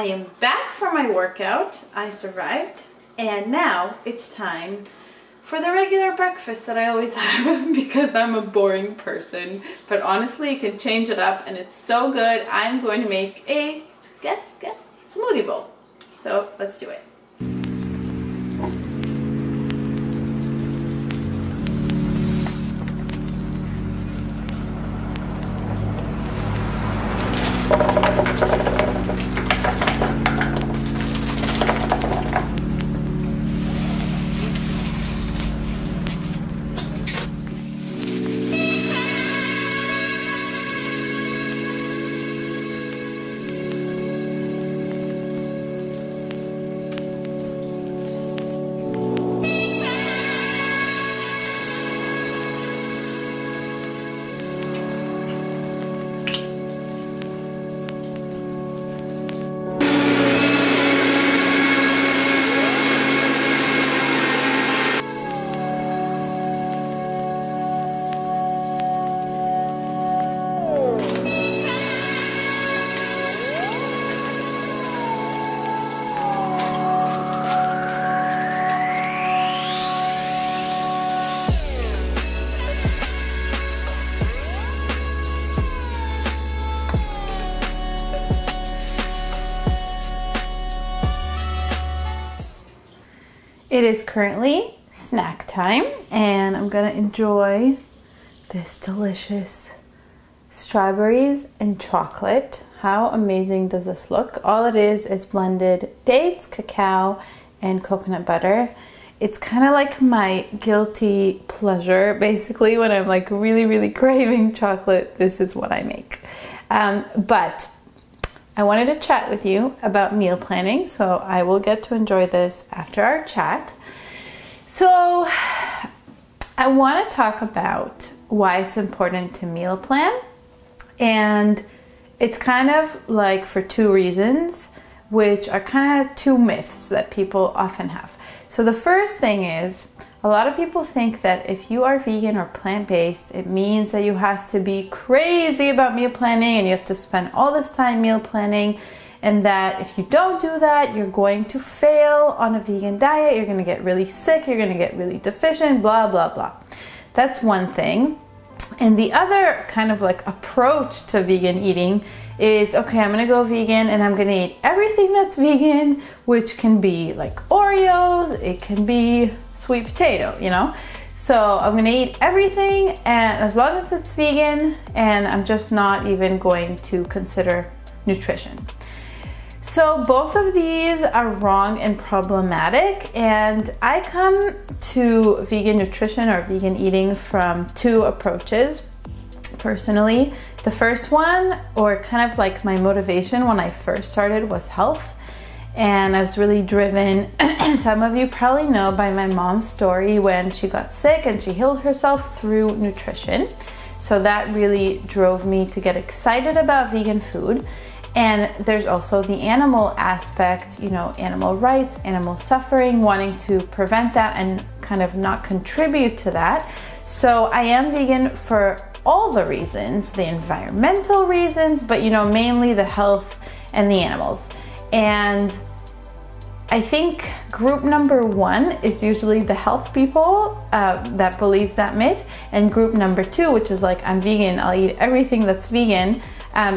am back from my workout. I survived, and now it's time for the regular breakfast that I always have because I'm a boring person. But honestly, you can change it up and it's so good. I'm going to make a, guess, smoothie bowl. So let's do it. It is currently snack time and I'm gonna enjoy this delicious strawberries and chocolate. How amazing does this look? All it is blended dates, cacao, and coconut butter. It's kind of like my guilty pleasure. Basically, when I'm like really craving chocolate, this is what I make. But I wanted to chat with you about meal planning, so I will get to enjoy this after our chat. So I want to talk about why it's important to meal plan, and it's kind of like for two reasons, which are kind of two myths that people often have. So the first thing is, a lot of people think that if you are vegan or plant-based, it means that you have to be crazy about meal planning and you have to spend all this time meal planning, and that if you don't do that, you're going to fail on a vegan diet, you're going to get really sick, you're going to get really deficient, blah, blah, blah. That's one thing. And the other kind of like approach to vegan eating is, okay, I'm gonna go vegan and I'm gonna eat everything that's vegan, which can be like Oreos, it can be sweet potato, you know? So I'm gonna eat everything, and as long as it's vegan, and I'm just not even going to consider nutrition. So both of these are wrong and problematic, and I come to vegan nutrition or vegan eating from two approaches personally. The first one, or kind of like my motivation when I first started, was health. And I was really driven, some of you probably know by my mom's story when she got sick and she healed herself through nutrition. So that really drove me to get excited about vegan food. And there's also the animal aspect, you know, animal rights, animal suffering, wanting to prevent that and kind of not contribute to that. So I am vegan for all the reasons, the environmental reasons, but you know, mainly the health and the animals. And I think group number one is usually the health people that believes that myth, and group number two, which is like, I'm vegan, I'll eat everything that's vegan,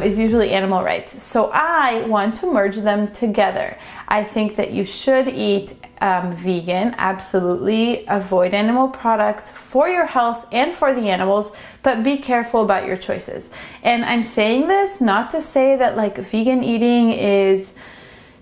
is usually animal rights. So I want to merge them together. I think that you should eat vegan, absolutely. Avoid animal products for your health and for the animals, but be careful about your choices. And I'm saying this not to say that like vegan eating is,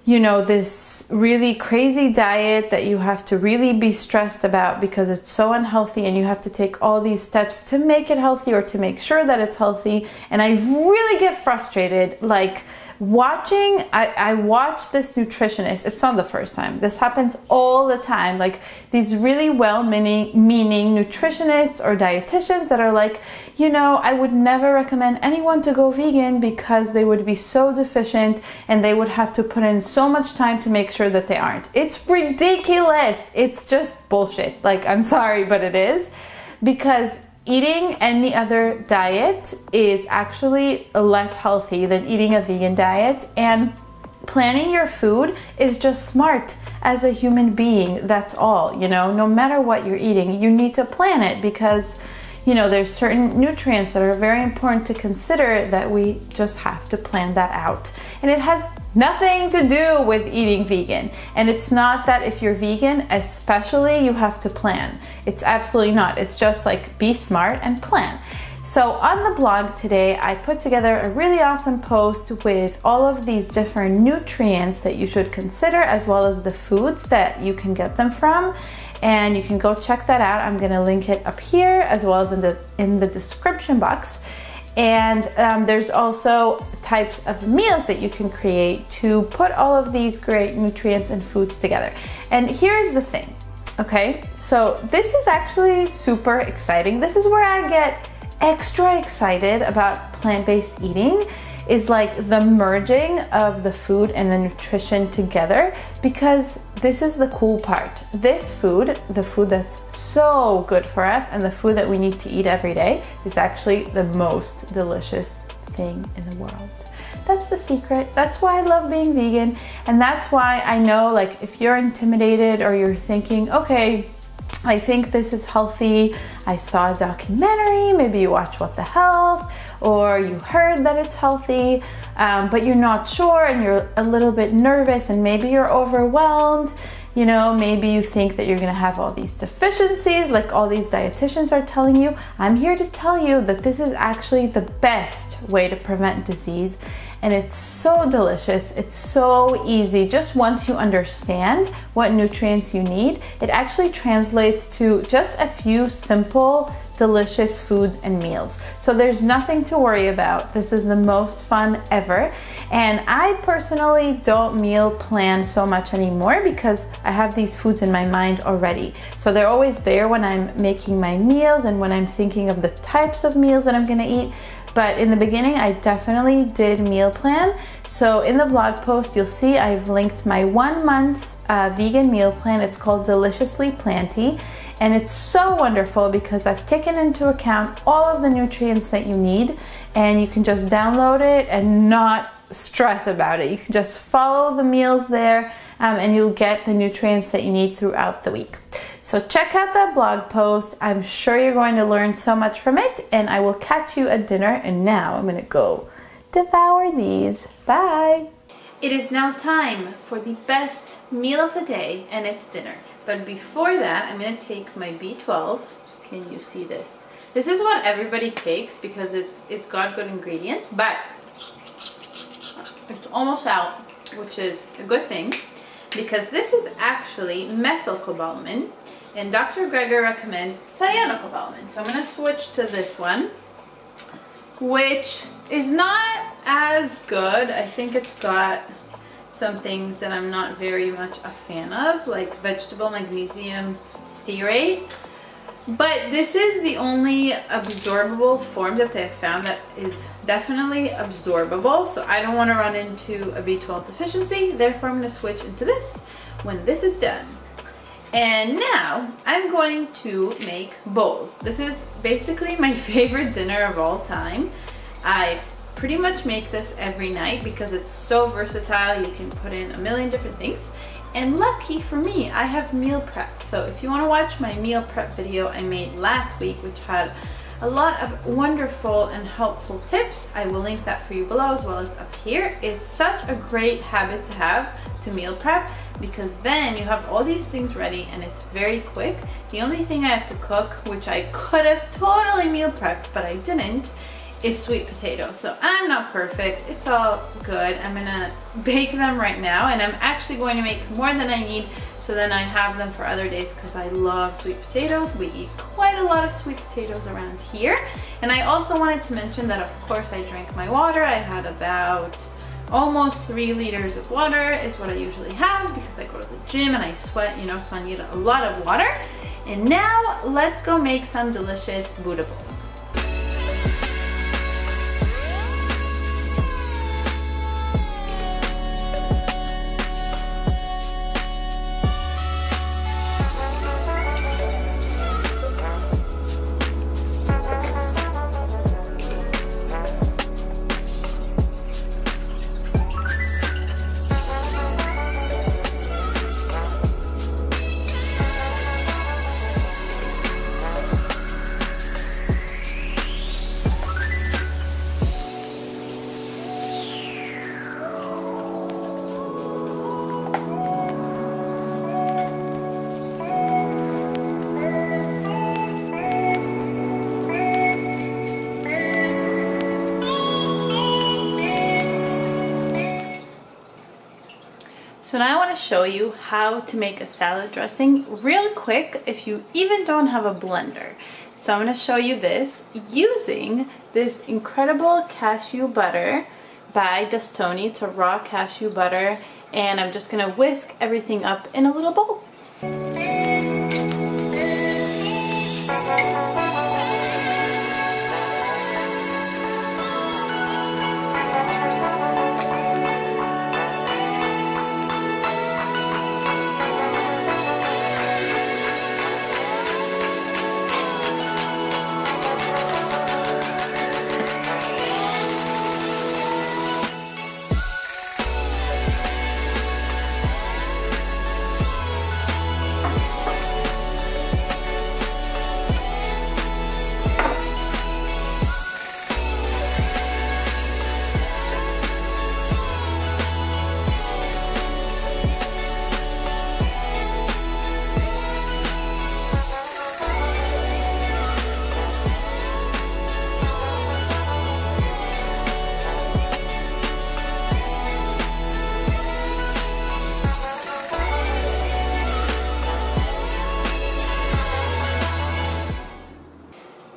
you know, this really crazy diet that you have to really be stressed about because it's so unhealthy and you have to take all these steps to make it healthy or to make sure that it's healthy. And I really get frustrated, like watching, I watch this nutritionist, it's not the first time, this happens all the time, like these really well-meaning nutritionists or dietitians that are like, you know, I would never recommend anyone to go vegan because they would be so deficient and they would have to put in so much time to make sure that they aren't. It's ridiculous. It's just bullshit. Like, I'm sorry, but it is, because eating any other diet is actually less healthy than eating a vegan diet. And planning your food is just smart as a human being. That's all, you know, no matter what you're eating, you need to plan it because, you know, there's certain nutrients that are very important to consider that we just have to plan that out. And it has nothing to do with eating vegan. And it's not that if you're vegan, especially, you have to plan. It's absolutely not. It's just like be smart and plan. So on the blog today, I put together a really awesome post with all of these different nutrients that you should consider, as well as the foods that you can get them from. And you can go check that out. I'm gonna link it up here as well as in the description box. And there's also types of meals that you can create to put all of these great nutrients and foods together. And here's the thing, okay? So this is actually super exciting. This is where I get extra excited about plant-based eating, is like the merging of the food and the nutrition together, because this is the cool part. This food, the food that's so good for us and the food that we need to eat every day, is actually the most delicious thing in the world. That's the secret. That's why I love being vegan. And that's why I know, like, if you're intimidated or you're thinking, okay, I think this is healthy, I saw a documentary, maybe you watch What the Health, or you heard that it's healthy, but you're not sure and you're a little bit nervous and maybe you're overwhelmed, you know, maybe you think that you're gonna have all these deficiencies like all these dietitians are telling you. I'm here to tell you that this is actually the best way to prevent disease. And it's so delicious, it's so easy. Just once you understand what nutrients you need, it actually translates to just a few simple, delicious foods and meals. So there's nothing to worry about. This is the most fun ever. And I personally don't meal plan so much anymore because I have these foods in my mind already. So they're always there when I'm making my meals and when I'm thinking of the types of meals that I'm gonna eat. But in the beginning, I definitely did meal plan. So in the blog post, you'll see I've linked my 1 month vegan meal plan. It's called Deliciously Planty. And it's so wonderful because I've taken into account all of the nutrients that you need, and you can just download it and not stress about it. You can just follow the meals there and you'll get the nutrients that you need throughout the week. So check out that blog post. I'm sure you're going to learn so much from it, and I will catch you at dinner. And now I'm gonna go devour these. Bye. It is now time for the best meal of the day, and it's dinner. But before that, I'm gonna take my B12. Can you see this? This is what everybody takes because it's got good ingredients, but it's almost out, which is a good thing because this is actually methylcobalamin, and Dr. Greger recommends cyanocobalamin. So I'm gonna switch to this one, which is not as good. I think it's got some things that I'm not very much a fan of, like vegetable magnesium stearate. But this is the only absorbable form that they've found that is definitely absorbable. So I don't want to run into a B12 deficiency. Therefore, I'm going to switch into this when this is done. And now I'm going to make bowls. This is basically my favorite dinner of all time. I pretty much make this every night because it's so versatile. You can put in a million different things. And lucky for me, I have meal prep. So if you want to watch my meal prep video I made last week, which had a lot of wonderful and helpful tips, I will link that for you below as well as up here. It's such a great habit to have to meal prep because then you have all these things ready and it's very quick. The only thing I have to cook, which I could have totally meal prepped, but I didn't, is sweet potato. So I'm not perfect, it's all good. I'm gonna bake them right now, and I'm actually going to make more than I need so then I have them for other days because I love sweet potatoes. We eat quite a lot of sweet potatoes around here. And I also wanted to mention that of course I drank my water. I had about almost 3 liters of water is what I usually have because I go to the gym and I sweat, you know, so I need a lot of water. And now let's go make some delicious Buddha bowls. So now I want to show you how to make a salad dressing real quick if you even don't have a blender. So I'm going to show you this using this incredible cashew butter by Dustoni. It's a raw cashew butter, and I'm just going to whisk everything up in a little bowl.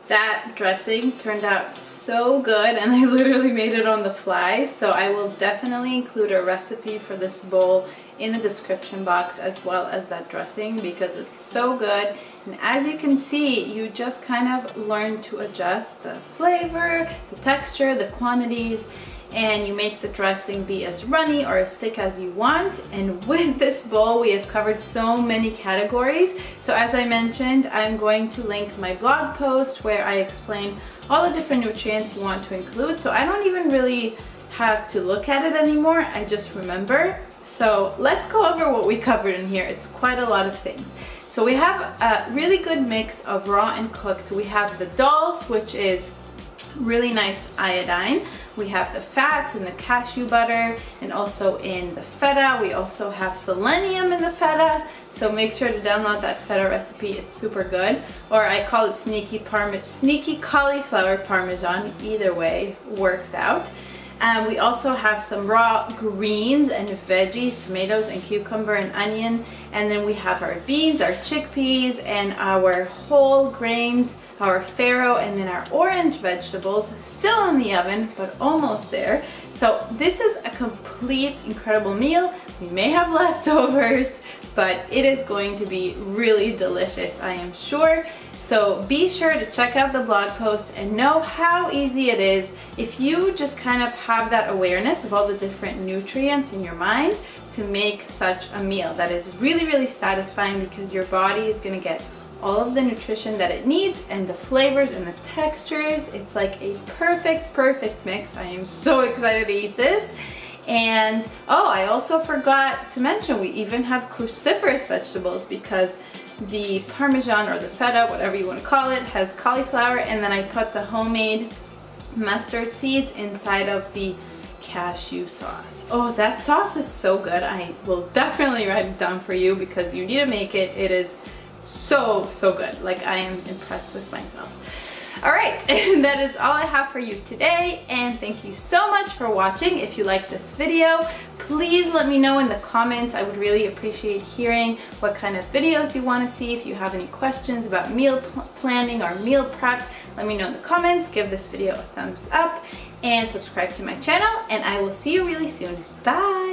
That dressing turned out so good, and I literally made it on the fly, so I will definitely include a recipe for this bowl in the description box as well as that dressing because it's so good. And as you can see, you just kind of learn to adjust the flavor, the texture, the quantities, and you make the dressing be as runny or as thick as you want. And with this bowl, we have covered so many categories. So as I mentioned, I'm going to link my blog post where I explain all the different nutrients you want to include. So I don't even really have to look at it anymore. I just remember. So let's go over what we covered in here. It's quite a lot of things. So we have a really good mix of raw and cooked. We have the dulse, which is really nice iodine. We have the fats in the cashew butter, and also in the feta. We also have selenium in the feta, so make sure to download that feta recipe. It's super good. Or I call it sneaky cauliflower parmesan. Either way works out. We also have some raw greens and veggies, tomatoes and cucumber and onion. And then we have our beans, our chickpeas, and our whole grains, our farro, and then our orange vegetables, still in the oven, but almost there. So this is a complete incredible meal. We may have leftovers, but it is going to be really delicious, I am sure. So be sure to check out the blog post and know how easy it is if you just kind of have that awareness of all the different nutrients in your mind to make such a meal that is really, really satisfying, because your body is going to get all of the nutrition that it needs and the flavors and the textures. It's like a perfect mix. I am so excited to eat this. And oh, I also forgot to mention we even have cruciferous vegetables, because the Parmesan or the Feta, whatever you want to call it, has cauliflower, and then I put the homemade mustard seeds inside of the cashew sauce. Oh, that sauce is so good. I will definitely write it down for you because you need to make it. It is so good. Like, I am impressed with myself. All right, and that is all I have for you today, and thank you so much for watching. If you like this video, please let me know in the comments. I would really appreciate hearing what kind of videos you want to see. If you have any questions about meal planning or meal prep, let me know in the comments. Give this video a thumbs up and subscribe to my channel, and I will see you really soon. Bye!